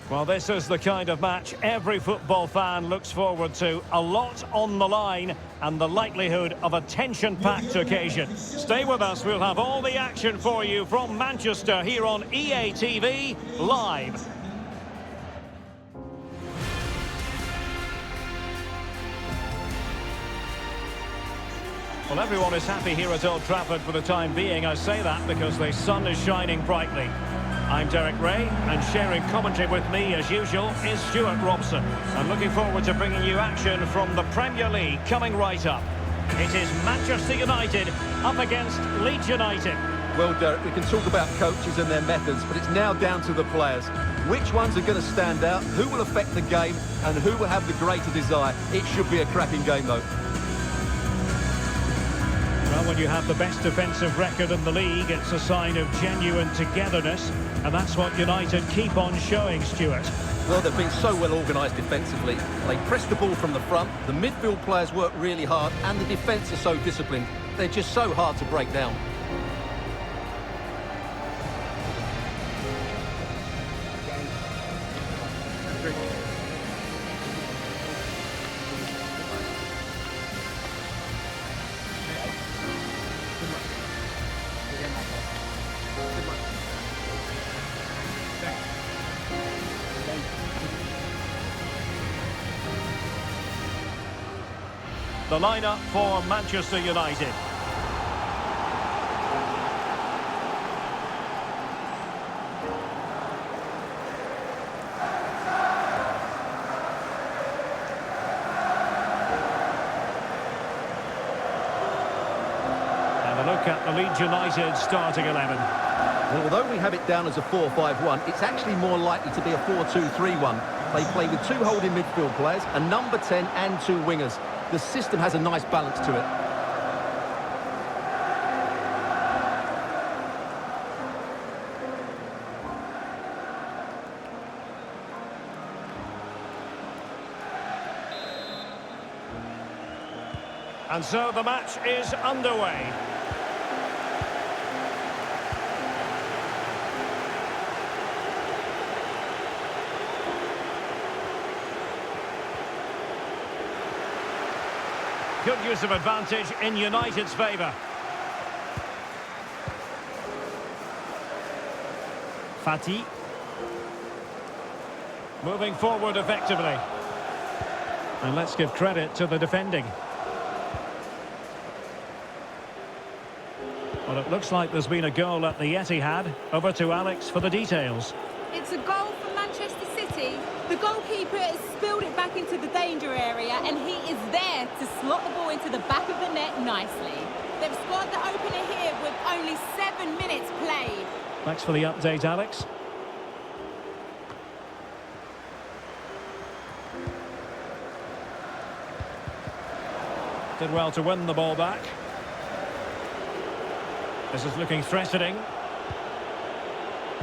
Well, this is the kind of match every football fan looks forward to. A lot on the line and the likelihood of a tension-packed occasion. Stay with us, we'll have all the action for you from Manchester here on EA TV Live. Well, everyone is happy here at Old Trafford for the time being. I say that because the sun is shining brightly. I'm Derek Ray, and sharing commentary with me, as usual, is Stuart Robson. I'm looking forward to bringing you action from the Premier League coming right up. It is Manchester United up against Leeds United. Well, Derek, we can talk about coaches and their methods, but it's now down to the players. Which ones are going to stand out, who will affect the game, and who will have the greater desire? It should be a cracking game, though. Well, when you have the best defensive record in the league, it's a sign of genuine togetherness, and that's what United keep on showing, Stuart. Well, they've been so well organised defensively. They press the ball from the front, the midfield players work really hard, and the defence are so disciplined. They're just so hard to break down. The lineup for Manchester United. And a look at the Leeds United starting 11. Well, although we have it down as a 4-5-1, it's actually more likely to be a 4-2-3-1. They play with two holding midfield players, a number 10 and two wingers. The system has a nice balance to it. And so the match is underway. Good use of advantage in United's favour. Fati. Moving forward effectively. And let's give credit to the defending. Well, it looks like there's been a goal at the Etihad. Over to Alex for the details. It's a goal for Manchester City. The goalkeeper has spilled it back into the danger area, and he is there to slot the ball into the back of the net nicely. They've scored the opener here with only 7 minutes played. Thanks for the update, Alex. Did well to win the ball back. This is looking threatening.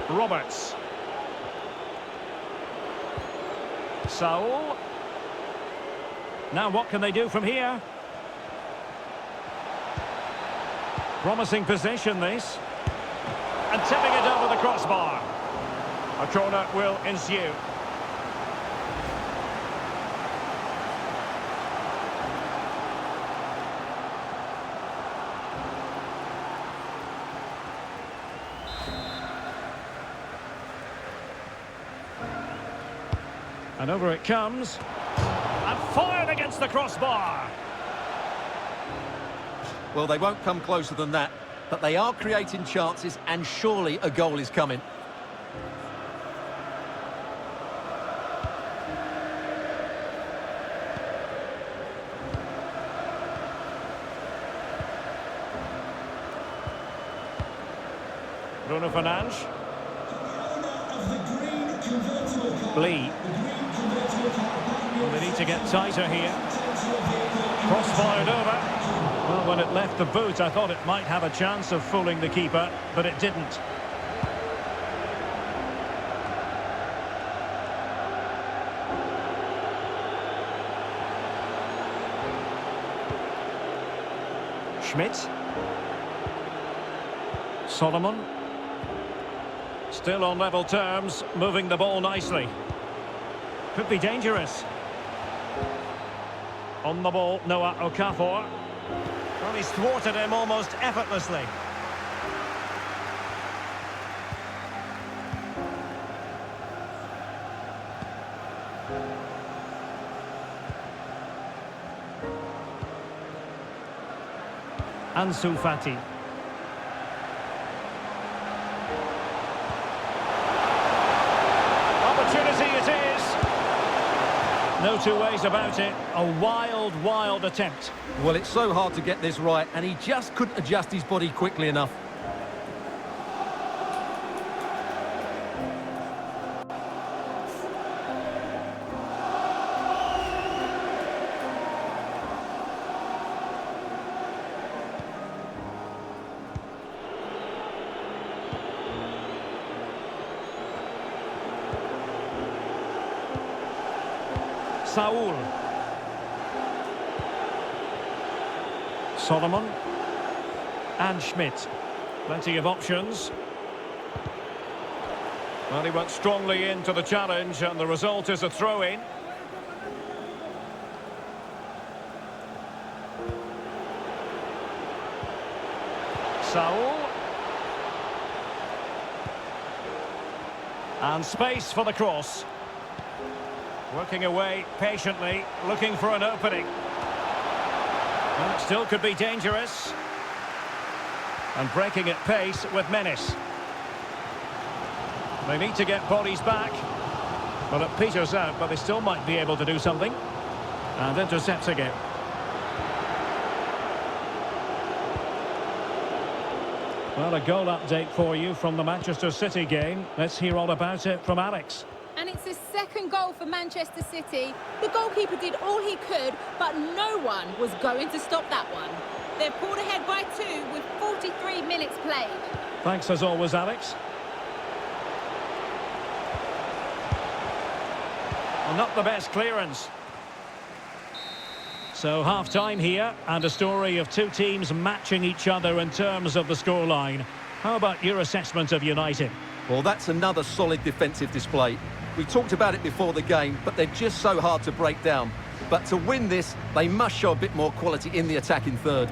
Roberts. Saul. Now what can they do from here? Promising position this. And tipping it over the crossbar. A corner will ensue. And over it comes. And fired against the crossbar. Well, they won't come closer than that, but they are creating chances, and surely a goal is coming. Bruno Fernandes. Lee. Well, they need to get tighter here. Cross fired over. Well, when it left the boot, I thought it might have a chance of fooling the keeper, but it didn't. Schmidt. Solomon. Still on level terms, moving the ball nicely. Could be dangerous. On the ball, Noah Okafor. Well, he's thwarted him almost effortlessly. Ansu Fati. Opportunity it is. No two ways about it. A wild, wild attempt. Well, it's so hard to get this right, and he just couldn't adjust his body quickly enough. Saul. Solomon. And Schmidt. Plenty of options. Well, he went strongly into the challenge, and the result is a throw-in. Saul. And space for the cross. Working away patiently, looking for an opening. Well, it still could be dangerous. And breaking at pace with menace. They need to get bodies back. Well, it peters out, but they still might be able to do something. And intercepts again. Well, a goal update for you from the Manchester City game. Let's hear all about it from Alex. And it's his second goal for Manchester City. The goalkeeper did all he could, but no one was going to stop that one. They're pulled ahead by 2 with 43 minutes played. Thanks as always, Alex. Well, not the best clearance. So half-time here, and a story of two teams matching each other in terms of the scoreline. How about your assessment of United? Well, that's another solid defensive display. We talked about it before the game, but they're just so hard to break down. But to win this, they must show a bit more quality in the attacking third.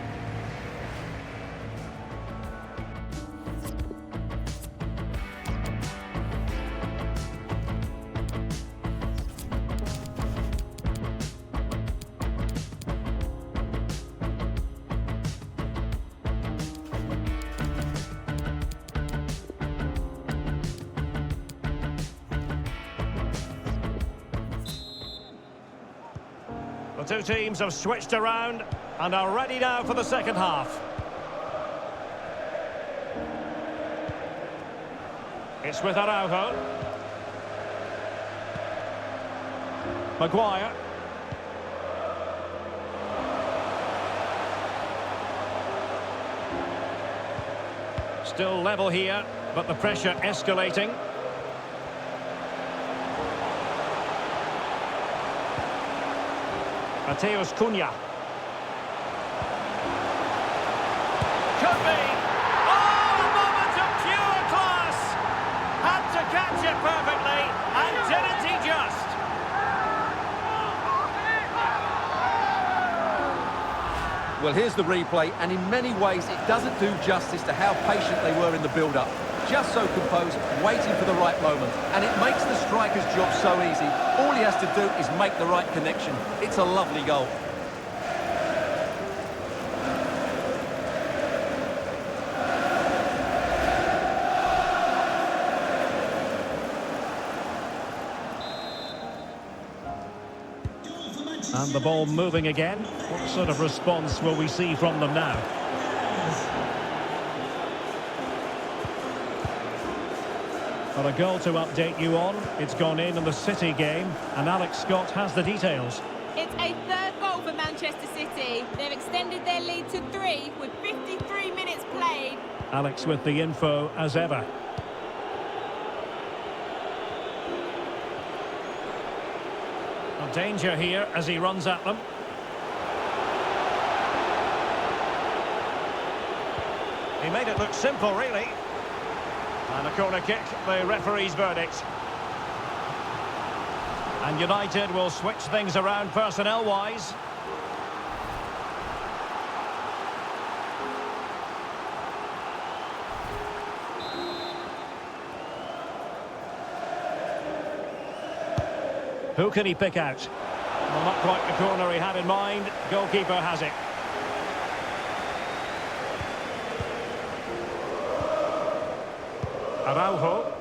The two teams have switched around and are ready now for the second half. It's with Araujo. Maguire. Still level here, but the pressure escalating. Mateus Cunha. Could be. Oh, a moment of pure class. Had to catch it perfectly, and didn't he just? Well, here's the replay, and in many ways it doesn't do justice to how patient they were in the build-up. Just so composed, waiting for the right moment. And it makes the striker's job so easy. All he has to do is make the right connection. It's a lovely goal. And the ball moving again. What sort of response will we see from them now? Well, a goal to update you on. It's gone in the City game, and Alex Scott has the details. It's a third goal for Manchester City. They've extended their lead to 3 with 53 minutes played. Alex with the info as ever. A danger here as he runs at them. He made it look simple, really. And a corner kick, the referee's verdict. And United will switch things around personnel-wise. Who can he pick out? Well, not quite the corner he had in mind. Goalkeeper has it. Araujo.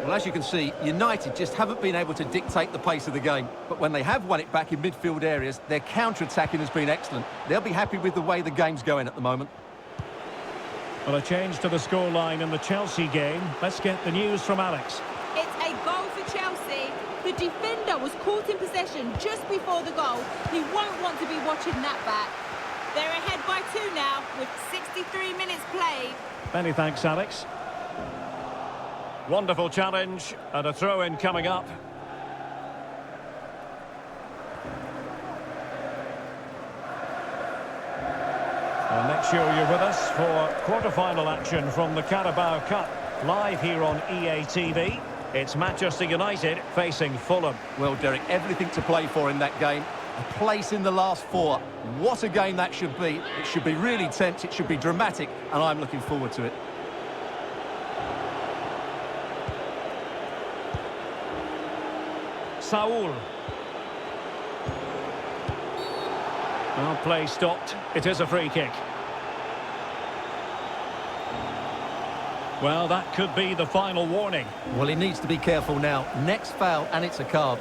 Well, as you can see, United just haven't been able to dictate the pace of the game. But when they have won it back in midfield areas, their counter-attacking has been excellent. They'll be happy with the way the game's going at the moment. Well, a change to the scoreline in the Chelsea game. Let's get the news from Alex. It's a goal for Chelsea. The defender was caught in possession just before the goal. He won't want to be watching that back. They're ahead by 2 now with 63 minutes played. Many thanks, Alex. Wonderful challenge and a throw-in coming up. Well, make sure you're with us for quarter-final action from the Carabao Cup. Live here on EA TV. It's Manchester United facing Fulham. Well, Derek, everything to play for in that game. A place in the last 4. What a game that should be. It should be really tense, it should be dramatic, and I'm looking forward to it. Saul. Well, play stopped. It is a free kick. Well, that could be the final warning. Well, he needs to be careful now. Next foul, and it's a card.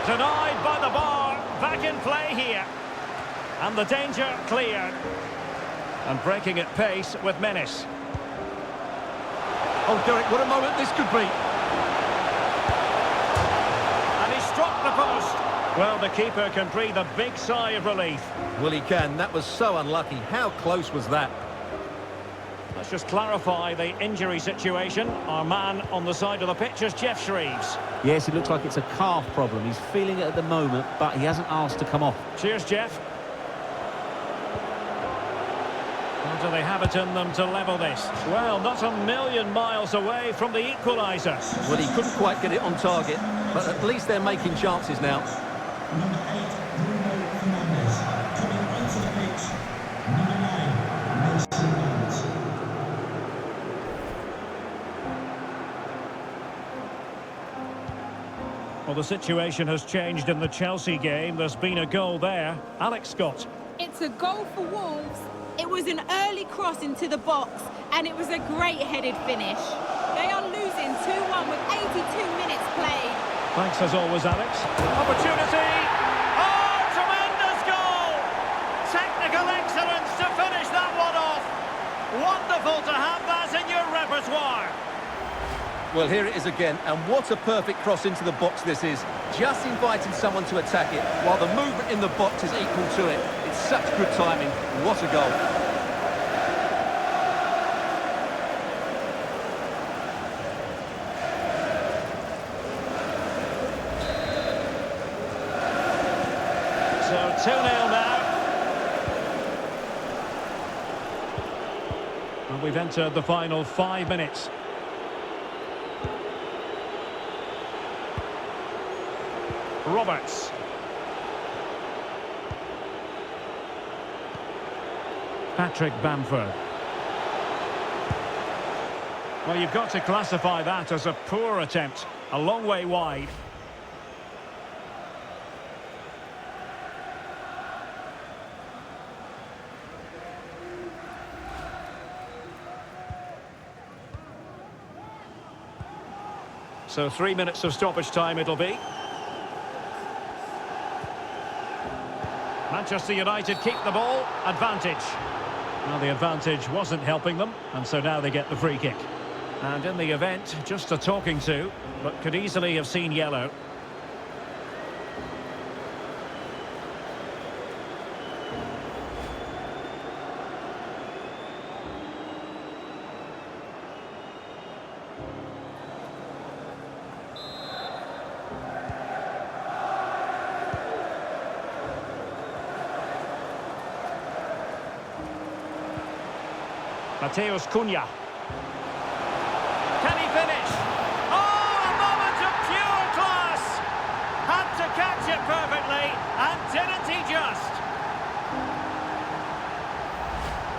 Denied by the bar. Back in play here. And the danger cleared. And breaking at pace with menace. Oh, Derek, what a moment this could be. And he struck the post. Well, the keeper can breathe a big sigh of relief. Well, he can. That was so unlucky. How close was that? Let's just clarify the injury situation. Our man on the side of the pitch is Jeff Shreves. Yes, it looks like it's a calf problem. He's feeling it at the moment, but he hasn't asked to come off. Cheers, Jeff. Or do they have it in them to level this? Well, not a million miles away from the equaliser. Well, he couldn't quite get it on target, but at least they're making chances now. Number 8, Bruno Fernandes, coming onto the pitch. Number 9, Mason Mount. Well, the situation has changed in the Chelsea game. There's been a goal there. Alex Scott. It's a goal for Wolves. It was an early cross into the box, and it was a great headed finish. They are losing 2-1 with 82 minutes played. Thanks as always, Alex. Opportunity! Oh, tremendous goal! Technical excellence to finish that one off. Wonderful to have that in your repertoire. Well, here it is again, and what a perfect cross into the box this is. Just inviting someone to attack it, while the movement in the box is equal to it. It's such good timing. What a goal. So 2-0 now. And we've entered the final 5 minutes. Roberts. Patrick Bamford. Well, you've got to classify that as a poor attempt. A long way wide. So 3 minutes of stoppage time it'll be. Manchester United keep the ball. Advantage. Well, the advantage wasn't helping them, and so now they get the free kick. And in the event, just a talking to, but could easily have seen yellow. Mateus Cunha. Can he finish? Oh, a moment of pure class! Had to catch it perfectly, and didn't he just?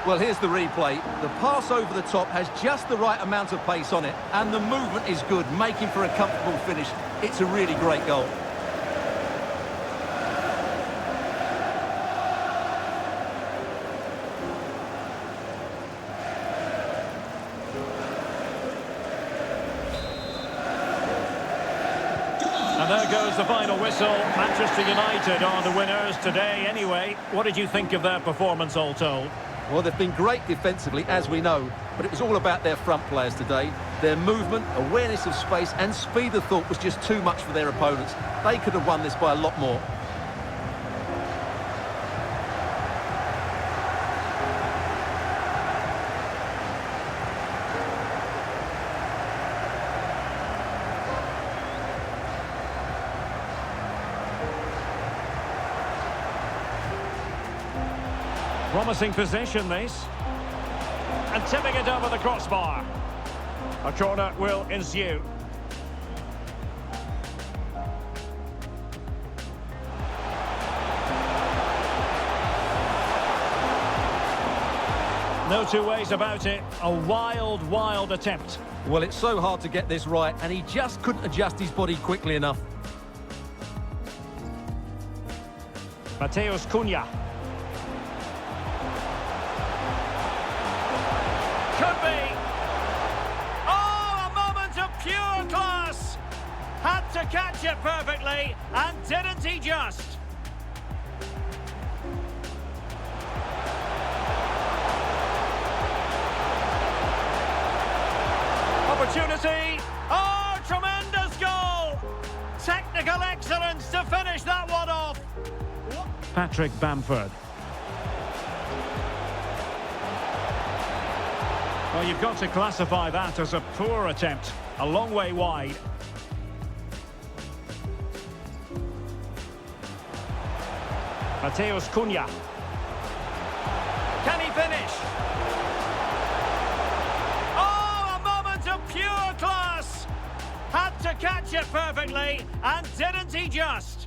Well, here's the replay. The pass over the top has just the right amount of pace on it, and the movement is good, making for a comfortable finish. It's a really great goal. And there goes the final whistle. Manchester United are the winners today anyway. What did you think of their performance all told? Well, they've been great defensively, as we know, but it was all about their front players today. Their movement, awareness of space and speed of thought was just too much for their opponents. They could have won this by a lot more. Promising possession, this. And tipping it over the crossbar. A corner will ensue. No two ways about it. A wild, wild attempt. Well, it's so hard to get this right, and he just couldn't adjust his body quickly enough. Mateus Cunha. Could be. Oh, a moment of pure class. Had to catch it perfectly, and didn't he just? Opportunity. Oh, tremendous goal. Technical excellence to finish that one off. Patrick Bamford. Well, you've got to classify that as a poor attempt. A long way wide. Mateus Cunha. Can he finish? Oh, a moment of pure class! Had to catch it perfectly, and didn't he just?